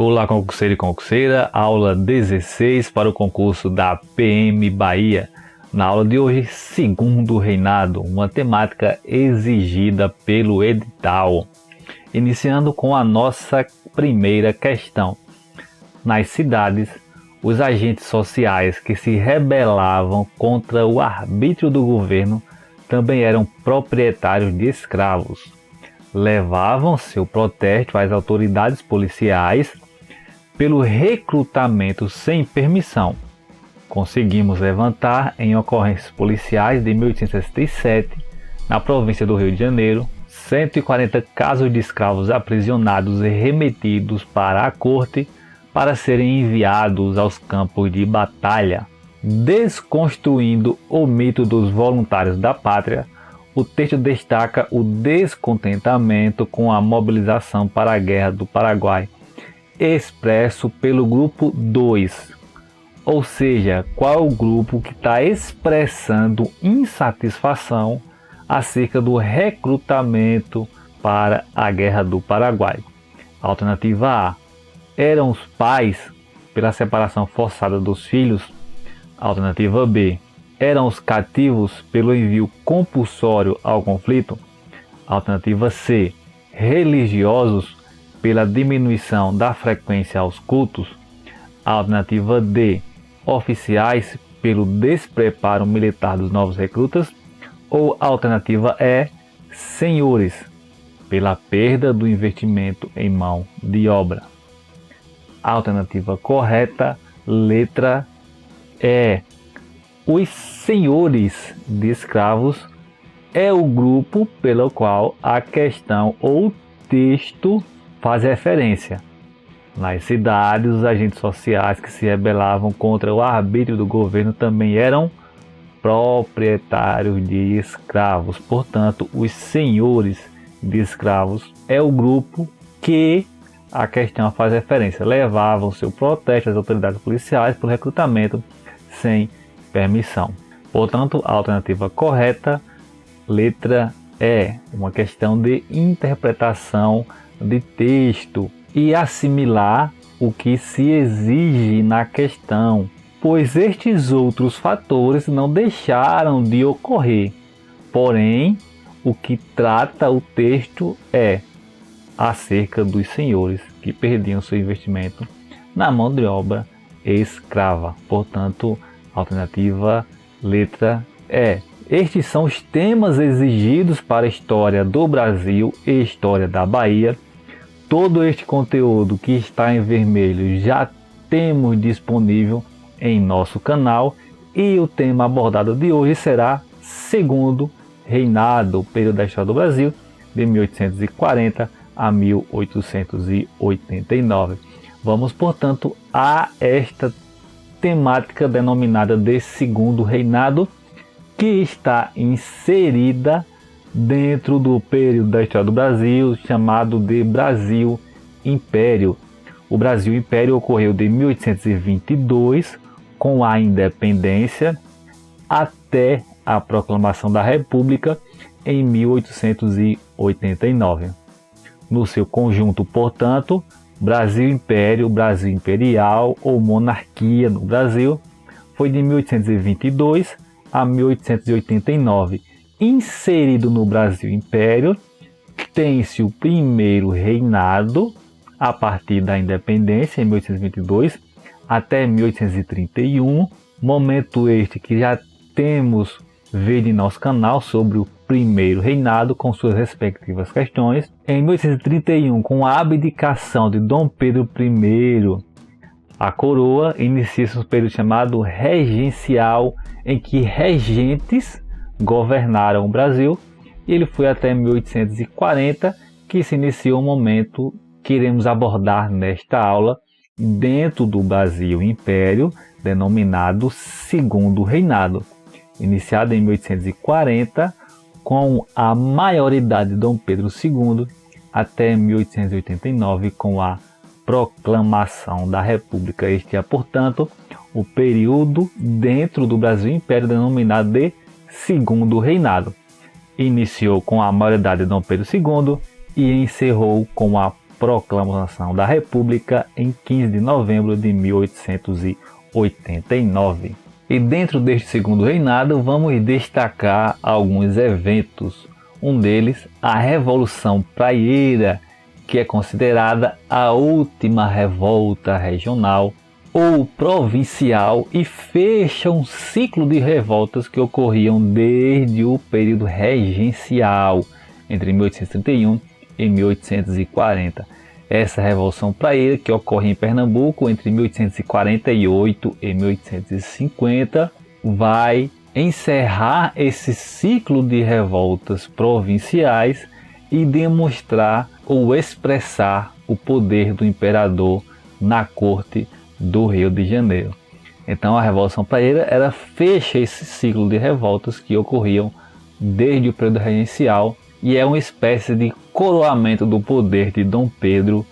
Olá, concurseiro e concurseira, aula 16 para o concurso da PM Bahia. Na aula de hoje, segundo reinado, uma temática exigida pelo edital. Iniciando com a nossa primeira questão. Nas cidades, os agentes sociais que se rebelavam contra o arbítrio do governo também eram proprietários de escravos. Levavam seu protesto às autoridades policiais pelo recrutamento sem permissão. Conseguimos levantar em ocorrências policiais de 1867, na província do Rio de Janeiro, 140 casos de escravos aprisionados e remetidos para a corte para serem enviados aos campos de batalha. Desconstruindo o mito dos voluntários da pátria, o texto destaca o descontentamento com a mobilização para a Guerra do Paraguai, expresso pelo grupo 2, ou seja, qual é o grupo que está expressando insatisfação acerca do recrutamento para a Guerra do Paraguai. Alternativa A, eram os pais pela separação forçada dos filhos. Alternativa B, eram os cativos pelo envio compulsório ao conflito. Alternativa C, religiosos pela diminuição da frequência aos cultos. Alternativa D, oficiais pelo despreparo militar dos novos recrutas. Ou alternativa E, senhores, pela perda do investimento em mão de obra. Alternativa correta, letra E. Os senhores de escravos é o grupo pelo qual a questão ou texto faz referência. Nas cidades, os agentes sociais que se rebelavam contra o arbítrio do governo também eram proprietários de escravos. Portanto, os senhores de escravos é o grupo que a questão faz referência. Levavam seu protesto às autoridades policiais por recrutamento sem permissão. Portanto, a alternativa correta, letra E, uma questão de interpretação de texto e assimilar o que se exige na questão, pois estes outros fatores não deixaram de ocorrer. Porém, o que trata o texto é acerca dos senhores que perdiam seu investimento na mão de obra escrava. Portanto, alternativa letra E. Estes são os temas exigidos para a história do Brasil e história da Bahia. Todo este conteúdo que está em vermelho já temos disponível em nosso canal, e o tema abordado de hoje será segundo reinado, o período da história do Brasil de 1840 a 1889. Vamos, portanto, a esta temática denominada de segundo reinado, que está inserida dentro do período da história do Brasil chamado de Brasil Império. O Brasil Império ocorreu de 1822, com a independência, até a proclamação da República em 1889. No seu conjunto, portanto, Brasil Império, Brasil Imperial ou monarquia no Brasil, foi de 1822 a 1889. Inserido no Brasil Império, tem-se o primeiro reinado a partir da independência em 1822 até 1831, momento este que já temos vídeo em nosso canal sobre o primeiro reinado com suas respectivas questões. Em 1831, com a abdicação de Dom Pedro I, a coroa, inicia-se um período chamado regencial, em que regentes governaram o Brasil, e ele foi até 1840, que se iniciou o momento que iremos abordar nesta aula, dentro do Brasil Império, denominado Segundo Reinado, iniciado em 1840, com a maioridade de Dom Pedro II, até 1889, com a proclamação da República. Este é, portanto, o período dentro do Brasil Império denominado de Segundo Reinado. Iniciou com a maioridade de Dom Pedro II e encerrou com a proclamação da República em 15 de novembro de 1889. E dentro deste segundo reinado vamos destacar alguns eventos. Um deles, a Revolução Praieira, que é considerada a última revolta regional ou provincial e fecha um ciclo de revoltas que ocorriam desde o período regencial, entre 1831 e 1840. Essa Revolução Praieira, que ocorre em Pernambuco entre 1848 e 1850, vai encerrar esse ciclo de revoltas provinciais e demonstrar ou expressar o poder do imperador na corte do Rio de Janeiro. Então a Revolução Praieira ela fecha esse ciclo de revoltas que ocorriam desde o período regencial e é uma espécie de coroamento do poder de Dom Pedro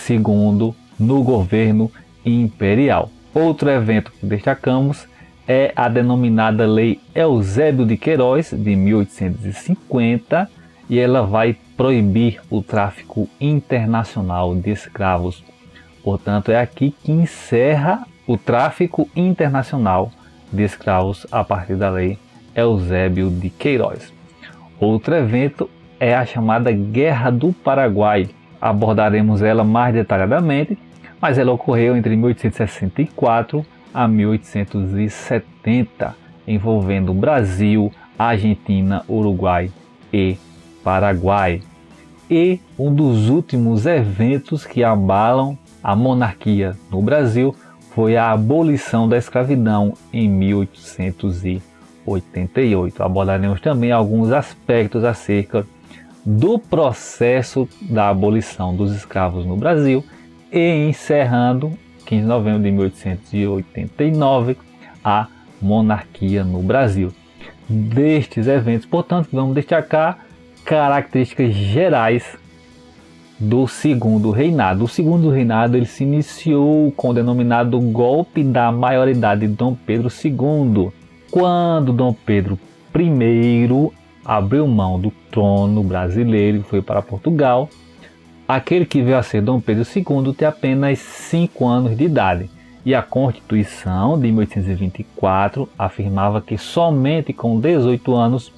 II no governo imperial. Outro evento que destacamos é a denominada Lei Eusébio de Queiroz, de 1850, e ela vai proibir o tráfico internacional de escravos. Portanto, é aqui que encerra o tráfico internacional de escravos a partir da Lei Eusébio de Queiroz. Outro evento é a chamada Guerra do Paraguai. Abordaremos ela mais detalhadamente, mas ela ocorreu entre 1864 a 1870, envolvendo Brasil, Argentina, Uruguai e Paraguai. E um dos últimos eventos que abalam a monarquia no Brasil foi a abolição da escravidão em 1888. Abordaremos também alguns aspectos acerca do processo da abolição dos escravos no Brasil e encerrando, 15 de novembro de 1889, a monarquia no Brasil. Destes eventos, portanto, vamos destacar características gerais do segundo reinado. O segundo reinado ele se iniciou com o denominado golpe da maioridade de Dom Pedro II, quando Dom Pedro I abriu mão do trono brasileiro e foi para Portugal. Aquele que veio a ser Dom Pedro II tem apenas 5 anos de idade, e a Constituição de 1824 afirmava que somente com 18 anos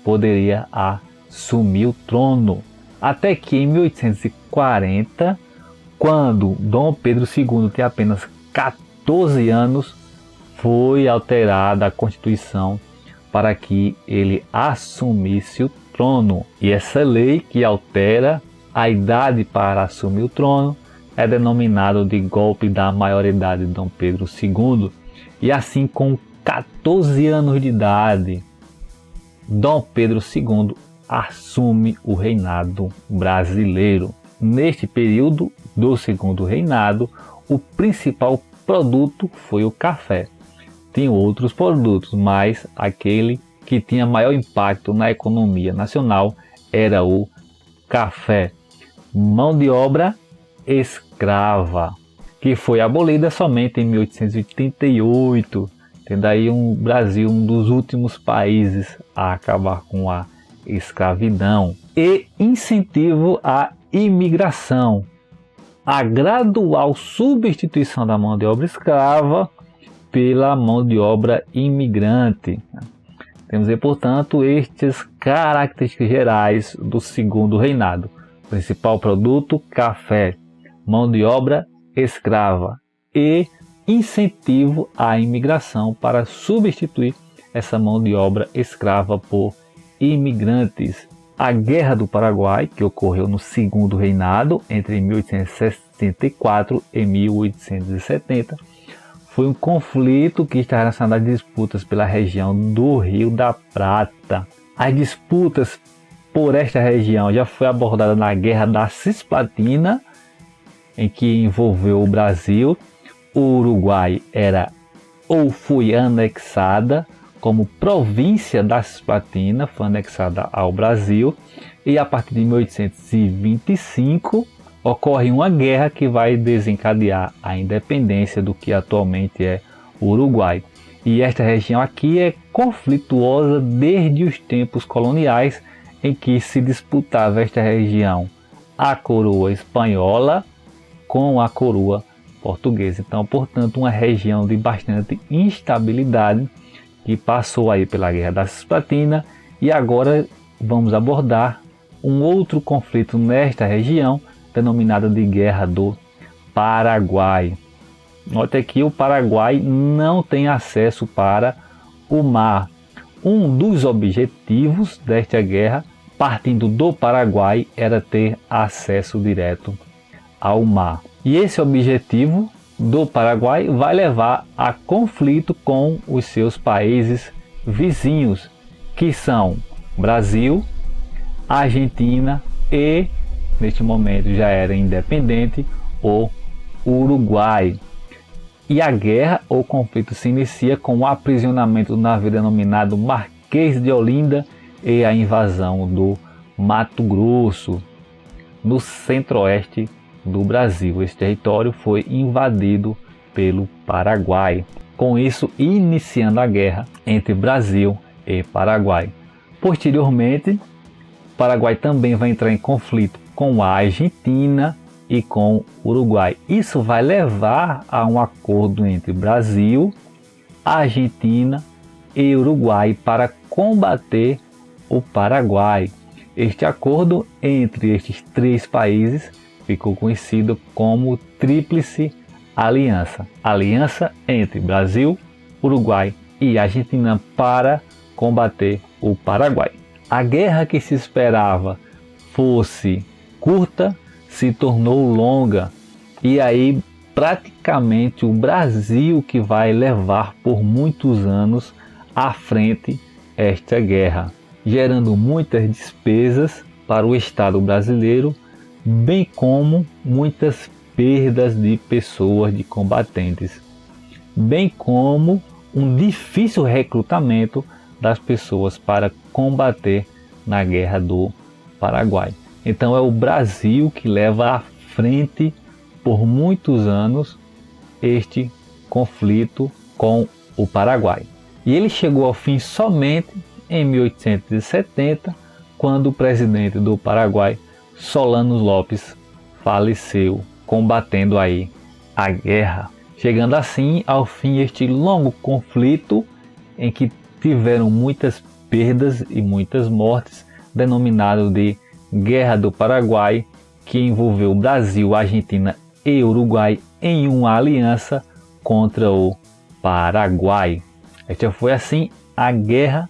poderia assumir o trono. Até que em 1840, quando Dom Pedro II tem apenas 14 anos, foi alterada a Constituição para que ele assumisse o trono. E essa lei que altera a idade para assumir o trono é denominado de golpe da maioridade de Dom Pedro II. E assim, com 14 anos de idade, Dom Pedro II assume o reinado brasileiro. Neste período do segundo reinado, o principal produto foi o café. Tem outros produtos, mas aquele que tinha maior impacto na economia nacional era o café. Mão de obra escrava, que foi abolida somente em 1888, tendo aí o Brasil um dos últimos países a acabar com a escravidão. E incentivo à imigração, a gradual substituição da mão de obra escrava pela mão de obra imigrante. Temos aí, portanto, estas características gerais do segundo reinado. Principal produto, café, mão de obra escrava e incentivo à imigração para substituir essa mão de obra escrava por imigrantes. A Guerra do Paraguai, que ocorreu no segundo reinado, entre 1864 e 1870, foi um conflito que está relacionado às disputas pela região do Rio da Prata. As disputas por esta região já foi abordada na Guerra da Cisplatina, em que envolveu o Brasil. O Uruguai era ou foi anexada como província da Cisplatina, foi anexada ao Brasil, e a partir de 1825 ocorre uma guerra que vai desencadear a independência do que atualmente é o Uruguai. E esta região aqui é conflituosa desde os tempos coloniais, em que se disputava esta região a coroa espanhola com a coroa portuguesa. Então, portanto, uma região de bastante instabilidade que passou aí pela Guerra da Cisplatina, e agora vamos abordar um outro conflito nesta região, denominada de Guerra do Paraguai. Note que o Paraguai não tem acesso para o mar. Um dos objetivos desta guerra, partindo do Paraguai, era ter acesso direto ao mar. E esse objetivo do Paraguai vai levar a conflito com os seus países vizinhos, que são Brasil, Argentina e, neste momento já era independente, o Uruguai. E a guerra ou conflito se inicia com o aprisionamento do navio denominado Marquês de Olinda e a invasão do Mato Grosso, no centro-oeste do Brasil. Esse território foi invadido pelo Paraguai, com isso iniciando a guerra entre Brasil e Paraguai. Posteriormente, o Paraguai também vai entrar em conflito com a Argentina e com o Uruguai. Isso vai levar a um acordo entre Brasil, Argentina e Uruguai para combater o Paraguai. Este acordo entre estes três países ficou conhecido como Tríplice Aliança. Aliança entre Brasil, Uruguai e Argentina para combater o Paraguai. A guerra que se esperava fosse curta se tornou longa, e aí praticamente o Brasil que vai levar por muitos anos à frente esta guerra, gerando muitas despesas para o Estado brasileiro, bem como muitas perdas de pessoas, de combatentes, bem como um difícil recrutamento das pessoas para combater na Guerra do Paraguai. Então é o Brasil que leva à frente por muitos anos este conflito com o Paraguai. E ele chegou ao fim somente em 1870, quando o presidente do Paraguai, Solano Lopes, faleceu combatendo aí a guerra, chegando assim ao fim este longo conflito em que tiveram muitas perdas e muitas mortes, denominado de Guerra do Paraguai, que envolveu Brasil, Argentina e Uruguai em uma aliança contra o Paraguai. Esta foi assim a Guerra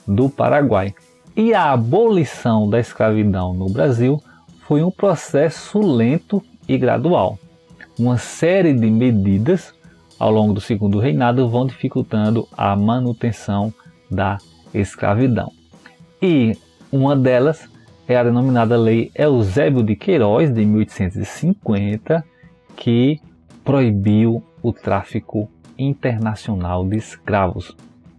do Paraguai. E a abolição da escravidão no Brasil foi um processo lento e gradual. Uma série de medidas ao longo do segundo reinado vão dificultando a manutenção da escravidão. E uma delas é a denominada Lei Eusébio de Queiroz, de 1850, que proibiu o tráfico internacional de escravos.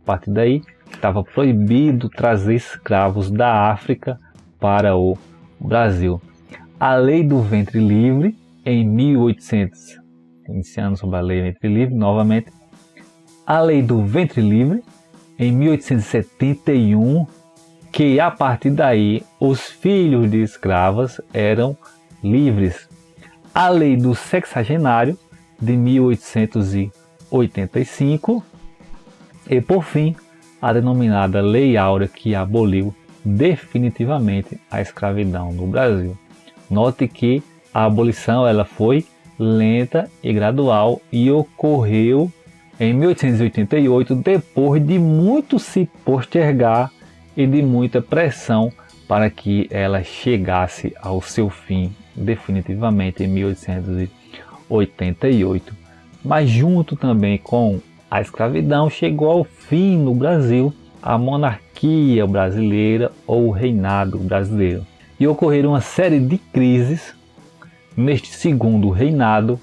A partir daí, estava proibido trazer escravos da África para o Brasil. A Lei do Ventre Livre, em 1800, iniciando sobre a Lei do Ventre Livre, novamente, a Lei do Ventre Livre, em 1871, que a partir daí os filhos de escravas eram livres. A Lei do Sexagenário, de 1885, e por fim, a denominada Lei Áurea, que aboliu definitivamente a escravidão no Brasil. Note que a abolição ela foi lenta e gradual e ocorreu em 1888, depois de muito se postergar e de muita pressão para que ela chegasse ao seu fim definitivamente em 1888. Mas junto também com a escravidão chegou ao fim no Brasil a monarquia brasileira ou o reinado brasileiro. E ocorreram uma série de crises neste segundo reinado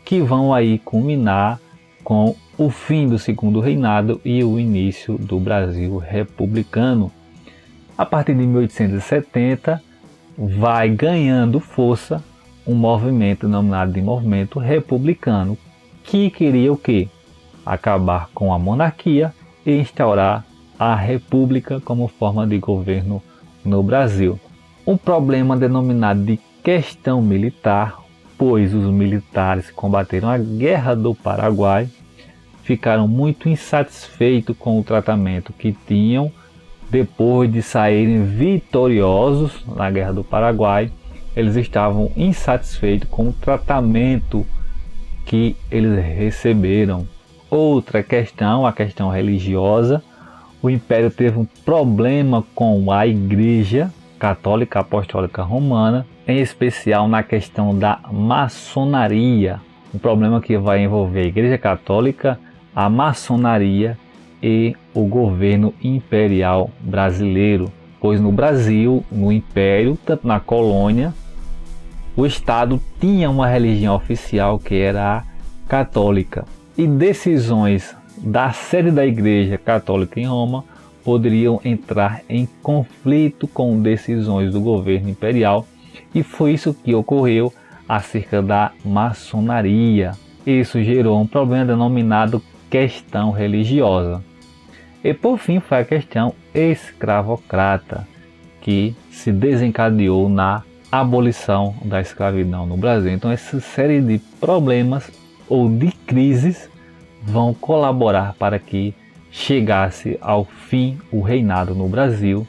que vão aí culminar com o fim do segundo reinado e o início do Brasil republicano. A partir de 1870 vai ganhando força um movimento denominado de movimento republicano, que queria o quê? Acabar com a monarquia e instaurar a república como forma de governo no Brasil. Um problema denominado de questão militar, pois os militares que combateram a Guerra do Paraguai ficaram muito insatisfeitos com o tratamento que tinham depois de saírem vitoriosos na Guerra do Paraguai. Eles estavam insatisfeitos com o tratamento que eles receberam. Outra questão, a questão religiosa. O Império teve um problema com a Igreja Católica Apostólica Romana, em especial na questão da maçonaria. Um problema que vai envolver a Igreja Católica, a maçonaria e o governo imperial brasileiro. Pois no Brasil, no Império, tanto na colônia, o Estado tinha uma religião oficial que era a católica. E decisões da sede da Igreja Católica em Roma poderiam entrar em conflito com decisões do governo imperial, e foi isso que ocorreu acerca da maçonaria. Isso gerou um problema denominado questão religiosa. E por fim foi a questão escravocrata, que se desencadeou na abolição da escravidão no Brasil. Então essa série de problemas ou de crises vão colaborar para que chegasse ao fim o reinado no Brasil,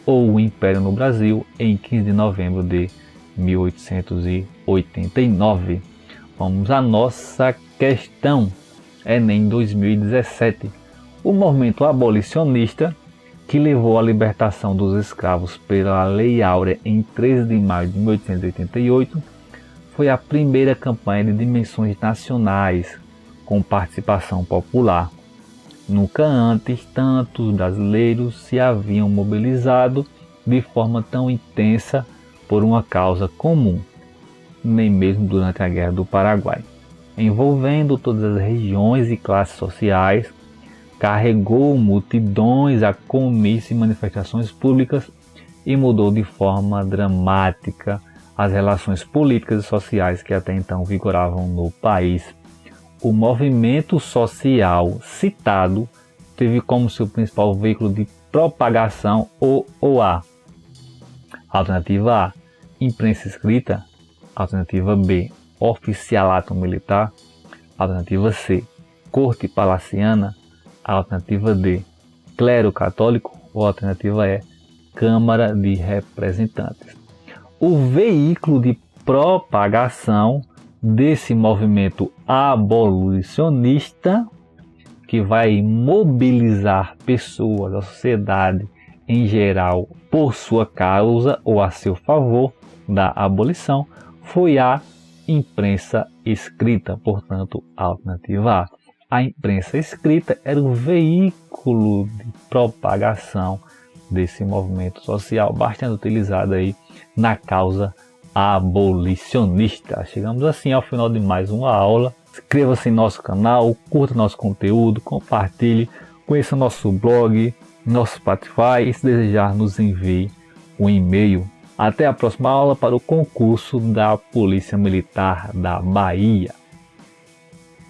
ou o Império no Brasil, em 15 de novembro de 1889. Vamos à nossa questão, Enem 2017. O movimento abolicionista, que levou à libertação dos escravos pela Lei Áurea em 13 de maio de 1888, foi a primeira campanha de dimensões nacionais com participação popular. Nunca antes tantos brasileiros se haviam mobilizado de forma tão intensa por uma causa comum, nem mesmo durante a Guerra do Paraguai, envolvendo todas as regiões e classes sociais, carregou multidões a comícios e manifestações públicas e mudou de forma dramática as relações políticas e sociais que até então vigoravam no país. O movimento social citado teve como seu principal veículo de propagação o OA. Alternativa A, imprensa escrita. Alternativa B, oficialato militar. Alternativa C, corte palaciana. Alternativa D, clero católico. Ou alternativa E, Câmara de Representantes. O veículo de propagação desse movimento abolicionista, que vai mobilizar pessoas, a sociedade em geral, por sua causa ou a seu favor da abolição, foi a imprensa escrita, portanto, a alternativa A. A imprensa escrita era o veículo de propagação desse movimento social, bastante utilizado aí na causa abolicionista. Chegamos assim ao final de mais uma aula. Inscreva-se em nosso canal, curta nosso conteúdo, compartilhe, conheça nosso blog, nosso Spotify e, se desejar, nos envie um e-mail. Até a próxima aula para o concurso da Polícia Militar da Bahia.